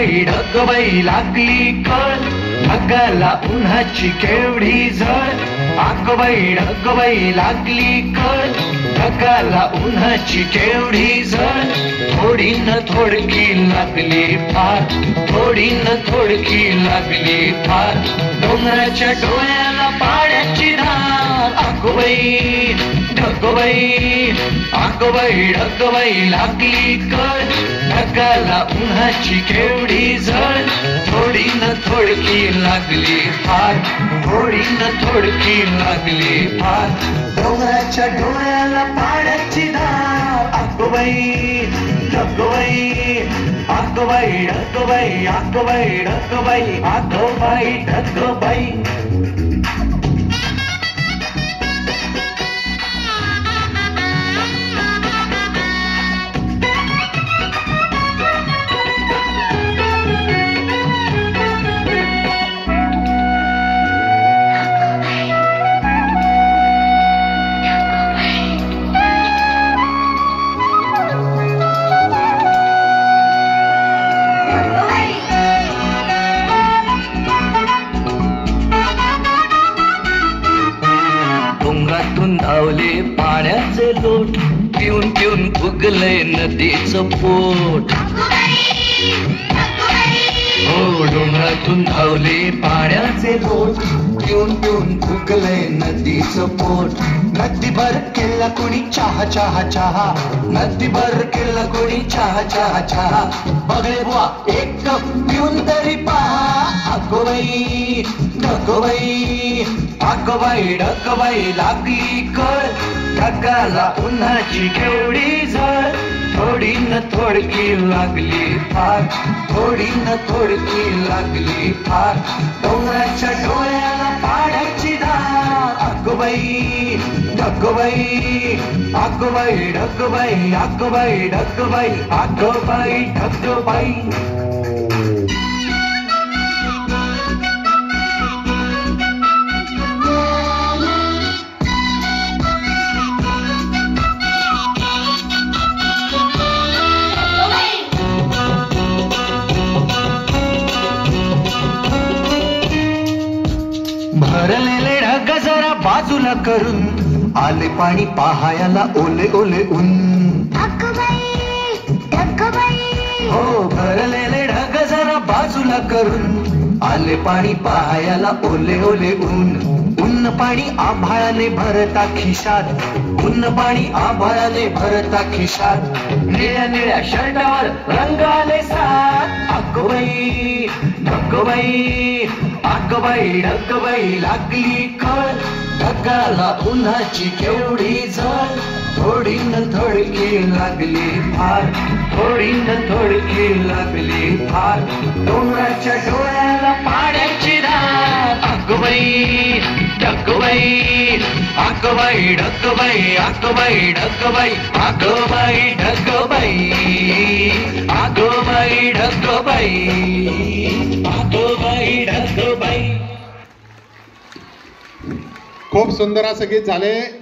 ढगबाई लागली कळ ढगाला उन्हाची केवढी झळ ढगबाई लागली कळ ढगाला उन्हाची केवढी झळ थोडी न थोडकी लागली फार थोडी न थोडकी लागली फार डोंगराच्या डोळ्याला पाण्याची धार ढगबाई लागली कळ ढगाला उन्हाची केवढी झळ थोडी न थोडकी लागली फार थोडी न थोडकी लागली फार डोंगराच्या डोळ्याला पाण्याची धार ढगबाई धावले पाण्याचे लोट पिऊन पिऊन फुगले नदीचं पोट हो डोंगरातून धावले पाण्याचे लोट पिऊन पिऊन फुगले नदीचं पोट नदीभर केला कोणी चहा चहा चहा नदीभर केला कोणी चहा चहा चहा बघले बुवा एक कप पिऊन तरी पहा ढगबाई लागली कळ ढगाला उन्हाची केवढी झळ थोडी न थोडकी लागली फार थोडी न थोडकी लागली फार डोंगराच्या डोळ्याला पाण्याची धार ढगबाई भरलेले ढग जरा बाजूला करून आले पाणी पहायला ओले ओले ऊन हो भरलेले ढग जरा बाजूला करून आले पाणी पहायला ओले ओले ऊन पाणी आभाळाने भरता खिशात पाणी आभाळाने भरता खिशात निळ्या निळ्या शर्टावर रंग आले सात ढगबाई लागली कळ ढगाला उन्हाची केवढी झळ थोडी न थोडकी लागली फार थोडी न थोडकी लागली फार डोंगराच्या डोळ्याला पाण्याची धार खूप सुंदर असं गीत झाले.